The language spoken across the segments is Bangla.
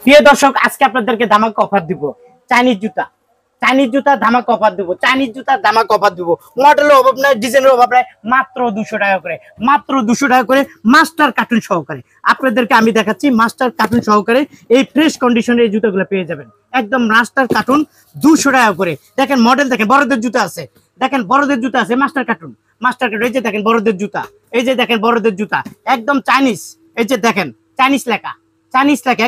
প্রিয় দর্শক, আজকে আপনাদেরকে ধামাকা অফার দিব। চাইনিজ জুতা ধামাকা অফার দিব। চাইনিজ জুতা ধামাকা অফার দিব। মডেলের অভাব নাই, ডিজাইনের অভাব নাই, মাত্র 200 টাকা করে, মাত্র 200 টাকা করে মাস্টার কার্টুন সহকারে। আপনাদেরকে আমি দেখাচ্ছি মাস্টার কার্টুন সহকারে এই ফ্রেশ কন্ডিশনে এই জুতাগুলো পেয়ে যাবেন। একদম মাস্টার কার্টুন 200 টাকা করে। দেখেন মডেল, দেখেন বড়দের জুতা আছে, দেখেন বড়দের জুতা আছে মাস্টার কার্টুন। এই যে দেখেন বড়দের জুতা, এই যে দেখেন বড়দের জুতা একদম চাইনিজ। এই যে দেখেন চাইনিজ লেখা,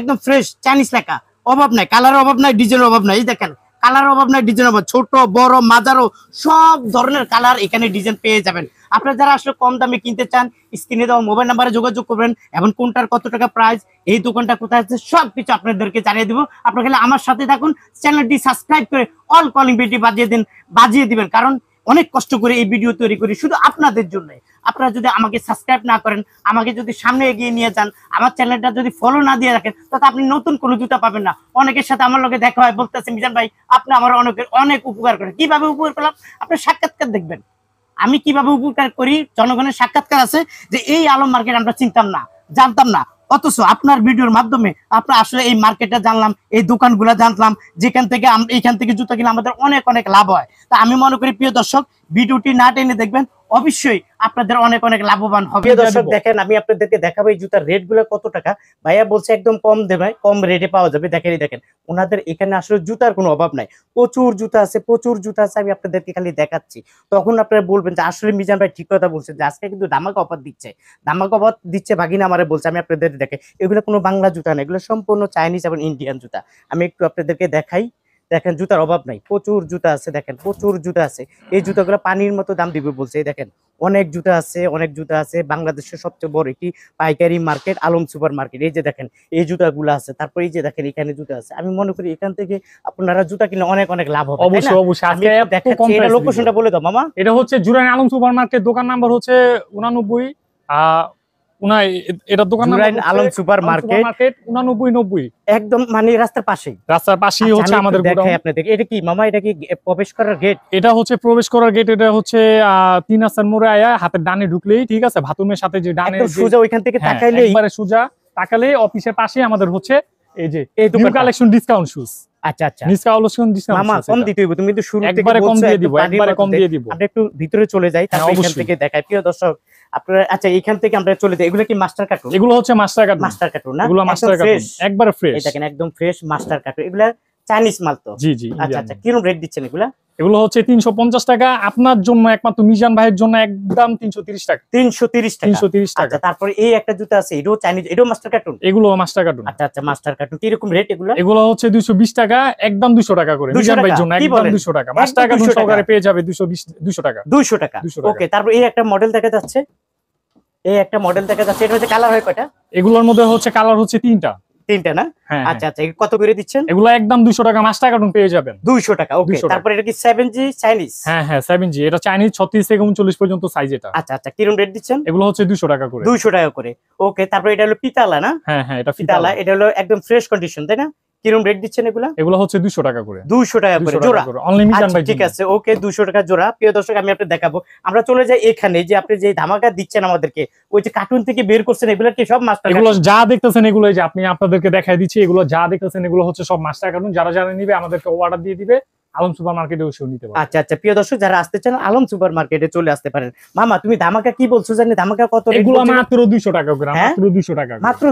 একদম ফ্রেশ চাইনিজ লেখা। অভাব নাই, কালার অভাব নাই, ডিজাইনের অভাব নাই। এই দেখেন কালার অভাব নাই, ডিজাইন অভাব, ছোট বড় মাঝারো সব ধরনের কালার এখানে ডিজাইন পেয়ে যাবেন। আপনারা যারা আসলে কম দামে কিনতে চান, স্ক্রিনে দেওয়া মোবাইল নাম্বারে যোগাযোগ করবেন এবং কোনটার কত টাকা প্রাইস, এই দোকানটা কোথায় আছে সবকিছু আপনাদেরকে জানিয়ে দিব। আপনারা খালি আমার সাথে থাকুন, চ্যানেলটি সাবস্ক্রাইব করে অল কলিং বেলটি বাজিয়ে দিবেন, কারণ অনেক কষ্ট করে এই ভিডিও তৈরি করি শুধু আপনাদের জন্য। আপনারা যদি আমাকে সাবস্ক্রাইব না করেন, আমাকে যদি সামনে এগিয়ে নিয়ে যান, আমার চ্যানেলটা যদি ফলো না দিয়ে রাখেন, তাহলে আপনি নতুন কোনো জুতা পাবেন না। অনেকের সাথে আমার লগে দেখা হয়, বলতেছে মিজান ভাই আপনি আমার অনেক উপকার করেন। কিভাবে উপকার করলাম? আপনার সাক্ষাৎকার দেখবেন আমি কিভাবে উপকার করি। জনগণের সাক্ষাৎকার আছে যে এই আলম মার্কেট আমরা চিনতাম না, জানতাম না, অথচ আপনার ভিডিওর মাধ্যমে আপনার আসলে এই মার্কেটটা জানলাম, এই দোকানগুলো জানলাম, যেখান থেকে এইখান থেকে জুতা কিনে আমাদের অনেক লাভ হয়। তা আমি মনে করি প্রিয় দর্শক, ভিডিওটি না টেনে দেখবেন, অবশ্যই আপনাদের অনেক লাভবান হবে। দর্শক দেখেন, আমি আপনাদেরকে দেখাবো এই জুতার রেট গুলো কত টাকা। ভাইয়া বলছে একদম কম দেবে, কম রেটে পাওয়া যাবে। দেখেন ওনাদের এখানে আসলে জুতার কোনো অভাব নাই, প্রচুর জুতা আছে। আমি আপনাদেরকে খালি দেখাচ্ছি, তখন আপনারা বলবেন যে আসলে মিজান ভাই ঠিক কথা বলছেন, যে আজকে কিন্তু ধামাকা অফার দিচ্ছে ভাগিনা আমারে বলছে। আমি আপনাদের দেখে এগুলো কোনো বাংলা জুতা না, এগুলো সম্পূর্ণ চাইনিজ এবং ইন্ডিয়ান জুতা। আমি একটু আপনাদেরকে দেখাই। দেখেন জুতার অভাব নাই, প্রচুর জুতা আছে। দেখেন প্রচুর জুতা আছে, এই জুতাগুলো পানির মতো দাম দিবে বলছে। এই দেখেন অনেক জুতা আছে। বাংলাদেশের সবচেয়ে বড় একটি পাইকারি মার্কেট আলম সুপার মার্কেট। এই যে দেখেন এই জুতাগুলো আছে, তারপর এই যে দেখেন এখানে জুতা আছে। আমি মনে করি এখান থেকে আপনারা জুতা কিনে অনেক লাভ হবে। অবশ্যই আজকে এটা লোকেশনটা বলে দাও মামা। এটা হচ্ছে জুরাইন আলম সুপার মার্কেট, দোকান নাম্বার হচ্ছে 89 এটা দোকান আলম সুপার মার্কেট 8990 একদম মানে রাস্তার পাশেই হচ্ছে আমাদের দেখাই আপনাদের। এটা কি মামা, এটা কি প্রবেশ করার গেট? এটা হচ্ছে প্রবেশ করার গেট। এটা হচ্ছে 3 রাস্তার মোড়ে আয়া হাতের ডানে ঢুকলেই, ঠিক আছে, ভাতুমের সাথে যে ডানে সোজা ওইখান থেকে তাকাইলেই, একবারে সোজা তাকালে অফিসের পাশে আমাদের হচ্ছে এই যে এই দোকান কালেকশন ডিসকাউন্ট শুজ। আচ্ছা মামা কম দিতে হইব, তুমি তো শুরু থেকে একবারে কম দিয়ে দিব। আমরা একটু ভিতরে চলে যাই, তারপর এখান থেকে দেখাই প্রিয় দর্শক আপনারা। আচ্ছা এখান থেকে আমরা চলে যাই। এগুলো কি মাস্টার কার্টুন? এগুলো হচ্ছে মাস্টার কার্টুন না, এগুলো মাস্টার কার্টুন একবারে ফ্রেশ। এই দেখেন একদম ফ্রেশ মাস্টার কার্টুন, এগুলা চাইনিজ মাল তো। জি আচ্ছা কিরকম রেট দিচ্ছেন এগুলা? এগুলো হচ্ছে 350 টাকা আপনার জন্য, একমাত্র মিজান ভাইয়ের জন্য একদম 330 টাকা। 330 টাকা। তারপরে এই একটা জুতা আছে, এটাও চাইনিজ, এটাও মাস্টার কার্টুন? এগুলো মাস্টার কার্টুন। আচ্ছা মাস্টার কার্টুন। কি রকম রেট এগুলো? এগুলো হচ্ছে 220 টাকা, একদম 200 টাকা করে মিজান ভাইয়ের জন্য, একদম 200 টাকা। মাস্টার কার্টুন সহকারে পেয়ে যাবে 200 টাকা। 200 টাকা। ওকে, তারপর এই একটা মডেল দেখা যাচ্ছে, এটা হচ্ছে কালার হয় কয়টা? এগুলোর মধ্যে হচ্ছে কালার হচ্ছে তিনটা না? আচ্ছা কত করে দিচ্ছেন? এগুলো একদম 200 টাকা মাস্টার কার্টুন পেয়ে যাবেন। 200 টাকা। ওকে, তারপর এটা কি 7G চাইনিজ? হ্যাঁ 7G, এটা চাইনিজ 36 থেকে 39 পর্যন্ত সাইজ এটা। আচ্ছা কিরকম রেট দিচ্ছেন? এগুলো হচ্ছে 200 টাকা করে। 200 টাকা করে। ওকে, তারপর এটা হলো পিতালা না? হ্যাঁ এটা পিতালা। এটা হলো একদম ফ্রেশ কন্ডিশন, তাই না? কিরকম রেট দিচ্ছেন এগুলা? এগুলো হচ্ছে 200 টাকা করে। 200 টাকা করে জোড়া। ঠিক আছে, ওকে 200 টাকা জোড়া। প্রিয় দর্শক আমি আপনাদের দেখাবো। আমরা চলে যাই এখানে, যে আপনি যে ধামাকা দিচ্ছেন আমাদেরকে, ওই যে কার্টুন থেকে বের করছেন, এগুলো কি সব মাস্টার? এগুলো যা দেখতেছেন এগুলো যে আপনি আপনাদেরকে দেখাই দিচ্ছি, এগুলো যা দেখতেছেন এগুলো হচ্ছে সব মাস্টার কার্টুন। যারা নিবে আমাদেরকে অর্ডার দিয়ে দিবে, আলম সুপার মার্কেটে এসে নিতে পারেন। আচ্ছা প্রিয় দর্শক যারা আসতে চান আলম সুপার মার্কেটে চলে আসতে পারেন। মামা তুমি ধামাকা কি বলছো জানি? ধামাকা কত? এগুলো মাত্র 200 টাকা করে। মাত্র 200 টাকা। মাত্র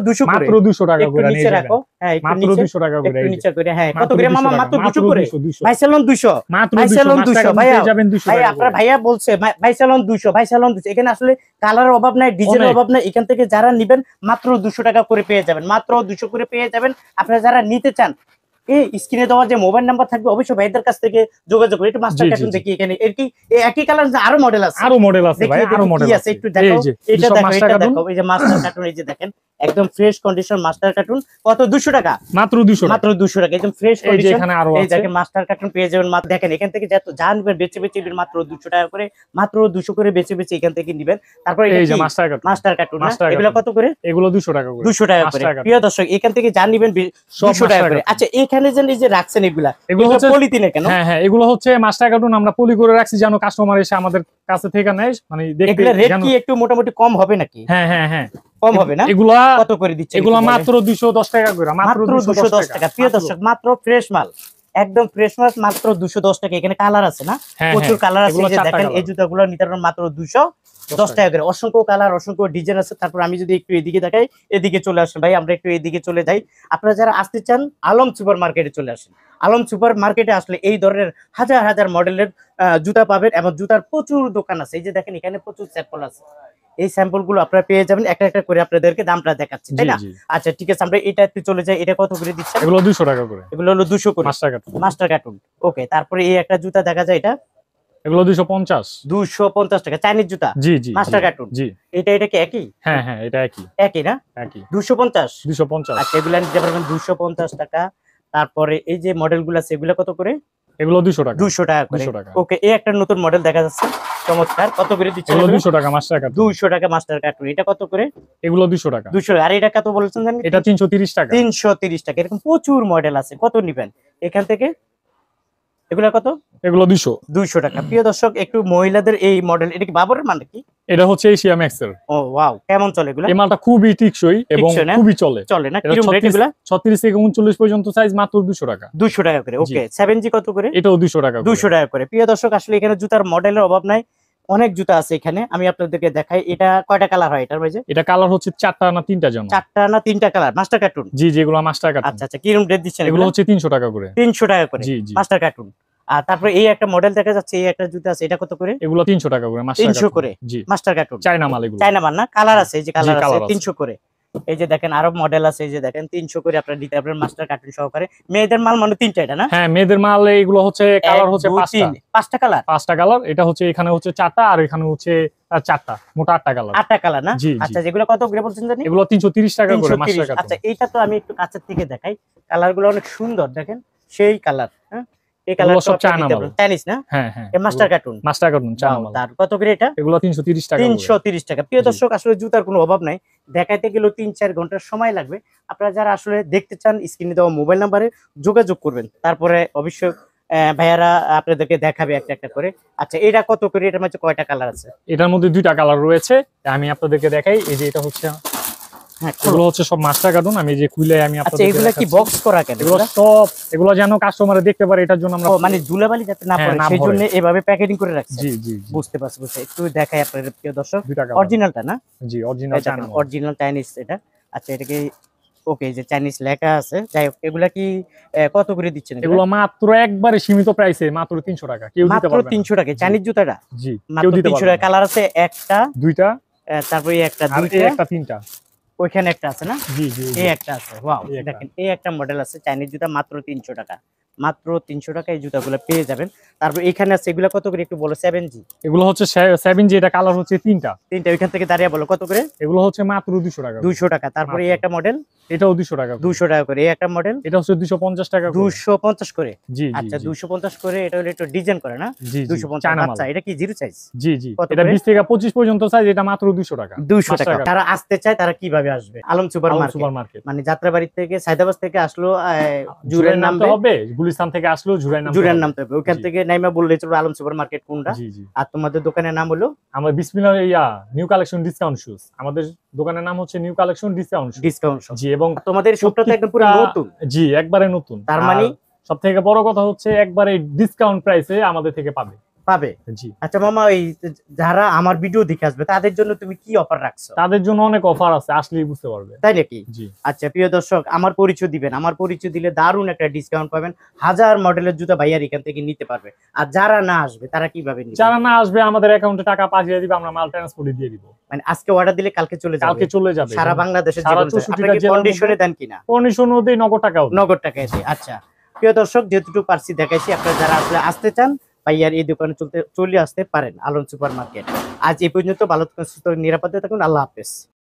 200 টাকা করে নিচে রাখো। হ্যাঁ মাত্র 200 টাকা করে। একটু নিচে করে। হ্যাঁ কত করে মামা? মাত্র 200 করে। 200 ভাই সেলন 200। মাত্র 200 ভাই আপনারা ভাইয়া বলছে ভাই সেলন 200। এখানে আসলে কালারের অভাব নাই, ডিজাইনের অভাব নাই। এখান থেকে যারা নেবেন মাত্র 200 টাকা করে পেয়ে যাবেন, মাত্র 200 করে পেয়ে যাবেন। আপনারা যারা নিতে চান এই স্ক্রিনে দেওয়া যে মোবাইল নাম্বার থাকবে, অবশ্যই ভাইদের কাছ থেকে যোগাযোগ করে। একটু মাস্টার কার্টুন দেখি, এখানে এর কি একই কালার আরো মডেল আছে? আরো মডেল আছে ভাই, আরো মডেল আছে। একটু দেখো, এটা দেখো, এই যে মাস্টার কার্টুন, এই যে দেখেন একদম ফ্রেশ কন্ডিশন মাস্টার কার্টুন। কত? 200 টাকা। মাত্র 200 টাকা, একদম ফ্রেশ কন্ডিশন। এখানে আরো এই দেখেন মাস্টার কার্টুন পেয়ে যাবেন। দেখেন এখান থেকে যত জানবেন বেচে মাত্র 200 টাকা করে, মাত্র 200 করে বেচে এখান থেকে নেবেন। তারপর এই যে মাস্টার কার্টুন, এগুলো কত করে? এগুলো 200 টাকা করে। 200 টাকা করে। প্রিয় দর্শক এখান থেকে জান নেবেন 200 টাকা করে। আচ্ছা এখানে যে এই যে রাখছেন এগুলো হচ্ছে পলিথিনে কেন? হ্যাঁ এগুলো হচ্ছে মাস্টার কার্টুন আমরা পলি করে রাখছি, যেন কাস্টমার এসে আমাদের কাছে থেকে নেয়, মানে দেখতে। এগুলা রেট কি একটু মোটামুটি কম হবে নাকি? হ্যাঁ কম হবে না? এগুলা কত করে দিচ্ছে? এগুলা মাত্র 210 টাকা করে, মাত্র 210 টাকা। প্রিয় দর্শক, মাত্র ফ্রেশ মাল, একদম ফ্রেশ মাল, মাত্র 210 টাকা। এখানে কালার আছে না, প্রচুর কালার আছে। এই যে দেখেন, এই জুতাগুলো নিতে পারবেন মাত্র 210 টাকা করে। অসংখ্য কালার, অসংখ্য ডিজাইন আছে। তারপর আমি যদি একটু এদিকে দেখাই, এদিকে চলে আসেন ভাই, আমরা একটু এদিকে চলে যাই। আপনারা যারা আসতে চান, আলম সুপার মার্কেটে চলে আসেন। আলম সুপার মার্কেটে আসলে এই ধরনের হাজার হাজার মডেলের জুতা পাবেন, এবং জুতার প্রচুর দোকান আছে। এই যে দেখেন, এখানে প্রচুর স্যাম্পল আছে। এই স্যাম্পল গুলো আপনারা পেয়ে যাবেন, একটা একটা করে আপনাদেরকে দামটা দেখাচ্ছি, তাই না? আচ্ছা ঠিক আছে, আমরা এটাতে চলে যাই। এটা কত করে দিচ্ছেন? এগুলো 200 টাকা করে। এগুলো হলো 200 করে, মাস্টার কার্টুন। ওকে, তারপরে এই একটা জুতা দেখা যায়, এটা এগুলো 250 টাকা। চাইনিজ জুতা, জি জি, মাস্টার কার্টুন। জি, এটা কি একই? হ্যাঁ হ্যাঁ, এটা একই একই না? একই, 250। আচ্ছা, এগুলা নিতে পারবেন 250 টাকা। তারপরে এই যে মডেলগুলো আছে, এগুলা কত করে? এগুলো 200 টাকা, 200 টাকা করে। ওকে, এই একটা নতুন মডেল দেখা যাচ্ছে, চমৎকার। কত করে দিচ্ছেন? এগুলো 200 টাকা মাস্টার কার্টুন। 200 টাকা মাস্টার কার্টুন। এটা কত করে? এগুলো 200 টাকা। 200। আর এটা কত বলছেন জানেন? এটা 330 টাকা। 330 টাকা। এরকম প্রচুর মডেল আছে, কত নিবেন এখান থেকে? এগুলা কত? এগুলো 200 টাকা। প্রিয় দর্শক, একটু মহিলাদের এই মডেল, এটা কি বাবরের মানে কি? এটা হচ্ছে এশিয়া ম্যাক্স এর। ও ওয়াও, কেমন চলে এগুলা? এই মালটা খুবই টিকসই এবং খুবই চলে না? কিরকম রেট এগুলা? 36 থেকে 39 পর্যন্ত সাইজ, মাত্র 200 টাকা। 200 টাকা করে। ওকে, 7G কত করে? এটাও 200 টাকা। 200 টাকা করে। প্রিয় দর্শক, আসলে এখানে জুতার মডেলের অভাব নাই, অনেক জুতা আছে এখানে। আমি আপনাদেরকে দেখাই, এটা কয়টা কালার হয় এটার ভাইজে? এটা কালার হচ্ছে 4টা না 3টা জন? 4টা না 3টা কালার। Master cartoon? জি, যেগুলো মাস্টার কার্টুন। আচ্ছা আচ্ছা, কিরকম রেট দিচ্ছেন? এগুলো হচ্ছে 300 টাকা করে। 300 টাকা করে, জি জি, মাস্টার কার্টুন। আর তারপরে এই একটা মডেল দেখা যাচ্ছে, এই একটা জুতা আছে, এটা কত করে? এগুলো 300 টাকা করে, মাস্টার কার্টুন। 300 করে, জি, মাস্টার কার্টুন। চায়না মাল এগুলো, চায়না মাল না? কালার আছে, এই যে কালার আছে, 300 করে। এই যে দেখেন, আরো মডেল আছে, এই যে দেখেন 300 করে আপনারা দিতে পারবেন মাস্টার কার্টুন সহকারে। মেয়েদের মাল মানে 3টা, এটা না? হ্যাঁ, মেয়েদের মাল। এগুলো হচ্ছে কালার হচ্ছে 5টা কালার। 5টা কালার। এটা হচ্ছে, এখানে হচ্ছে 4টা, আর এখানে হচ্ছে 4টা, মোট 8টা কালার। 8টা কালার না? আচ্ছা, যেগুলো কত করে বলছেন জানি? এগুলো 330 টাকা করে মাস্টার কার্টুন। আচ্ছা, এইটা তো আমি একটু কাছের থেকে দেখাই, কালারগুলো অনেক সুন্দর, দেখেন সেই কালার। হ্যাঁ, এই কালার সব চাইনিজ না? হ্যাঁ হ্যাঁ, মাস্টার কার্টুন, চায়না মাল। তার কত করে এটা? এগুলো 330 টাকা। 330 টাকা। প্রিয় দর্শক, আসলে জুতার কোনো অভাব নাই, দেখাইতে গেলেও 3-4 ঘন্টা সময় লাগবে। আপনারা যারা আসলে দেখতে চান, স্ক্রিনে দেওয়া মোবাইল নাম্বারে যোগাযোগ করবেন, তারপরে অবশ্যই ভাইয়ারা আপনাদেরকে দেখাবে একটা একটা করে। আচ্ছা, এটা কত করে? এটার মধ্যে কয়টা কালার আছে? এটার মধ্যে 2টা কালার রয়েছে, আমি আপনাদেরকে দেখাই। এই যে এটা হচ্ছে, হ্যাঁ, এগুলো হচ্ছে সব মাস্টার কার্টুন। আমি যে খুলে আমি আপনাদের, আচ্ছা, এগুলা কি বক্স করা কেন? এগুলো সব, এগুলো যেন কাস্টমারে দেখতে পারে, এটার জন্য আমরা, মানে ধুলাবালি যাতে না পড়ে সেই জন্য এভাবে প্যাকেটিং করে রাখছি। জি জি, বুঝতে পারছি। একটু দেখাই আপনাদের প্রিয় দর্শক, অরিজিনালটা না? জি, অরিজিনাল চায়না, অরিজিনাল চাইনিজ এটা। আচ্ছা, এটা কি ওকে, যে চাইনিজ লেখা আছে। যাই হোক, এগুলা কি কত করে দিচ্ছেন? এগুলো মাত্র একবারে সীমিত প্রাইসে, মাত্র 300 টাকা। কেউ দিতে পারবে না। 300 টাকা চাইনিজ জুতাটা? জি, মাত্র 300 টাকা। কালার আছে একটা, 2টা, তারপরে একটা, 2টা, একটা, 3টা। ওইখানে একটা আছে না? জি জি, এই একটা আছে। ওয়াও, দেখেন, এই একটা মডেল আছে চাইনিজ জুতা, মাত্র 300 টাকা। মাত্র 300 টাকা এই জুতাগুলো পেয়ে যাবেন। তারপর এখানে আছে, এগুলা কত করে একটু বলো? 7G। এগুলো হচ্ছে 7G। এটা কালার হচ্ছে 3টা। ওইখান থেকে দাঁড়িয়ে বলো কত করে? এগুলো হচ্ছে মাত্র 200 টাকা। 200 টাকা। তারপরে এই একটা মডেল, এটাও 200 টাকা। 200 টাকা করে। এই একটা মডেল, এটা হচ্ছে 250 টাকা। 250 করে। জি, আচ্ছা, 250 করে। এটা হলো একটু ডিজাইন করে না? 250। আচ্ছা, এটা কি জিরো সাইজ? জি জি, এটা 20 থেকে 25 পর্যন্ত সাইজ। এটা মাত্র 200 টাকা। 200 টাকা। তারা আসতে চায়, তারা কিভাবে আসবে? আলম সুপার মার্কেট, মানে যাত্রাবাড়ি থেকে, সায়দাবাদ থেকে আসলো, জুরের নামতে হবে। গুলিস্তান থেকে আসলো, জুরের নামতে হবে। ওখান থেকে নাইমা বললে চলবে আলম সুপার মার্কেট কোনটা। আর তোমাদের দোকানের নাম হলো? আমার বিসমিল্লাহ নিউ কালেকশন ডিসকাউন্ট শুজ। আমাদের দোকানের নাম হচ্ছে নিউ কালেকশন ডিসকাউন্ট। জি, এবং তোমাদের শপটা তো একদম পুরো নতুন। জি, একবারে নতুন। তার মানে সবথেকে বড় কথা হচ্ছে, একবারে ডিসকাউন্ট প্রাইসে আমাদের থেকে পাবে। জি। আচ্ছা মামা, এই যারা আমার ভিডিও দেখে আসবে, তাদের জন্য তুমি কি অফার রাখছো? তাদের জন্য অনেক অফার আছে, আসলেই বুঝতে পারবে। তাই নাকি? জি। আচ্ছা, প্রিয় দর্শক, আমার পরিচয় দিবেন। আমার পরিচয় দিলে দারুণ একটা ডিসকাউন্ট পাবেন। হাজার মডেলের জুতা ভাইয়ার এখান থেকে নিতে পারবে। আর যারা না আসবে, তারা কিভাবে নিবে? যারা না আসবে, আমাদের অ্যাকাউন্টে টাকা পাঠিয়ে দিবে, আমরা মাল ট্রান্সপোর্ট দিয়ে দিব। মানে আজকে অর্ডার দিলে কালকে চলে যাবে? সারা বাংলাদেশে কন্ডিশনে দেন কিনা? কন্ডিশনও দেই, নগদ টাকাও। নগদ টাকায় দেই। আচ্ছা, প্রিয় দর্শক, যেটুকু পারছি দেখাইছি। আপনারা যারা আসলে আসতে চান, ভাইয়ার এই দোকানে চলে আসতে পারেন, আলম সুপার মার্কেট। আজ এই পর্যন্ত। ভালো থাকুন, সুস্থ, নিরাপদে থাকুন। আল্লাহ হাফেজ।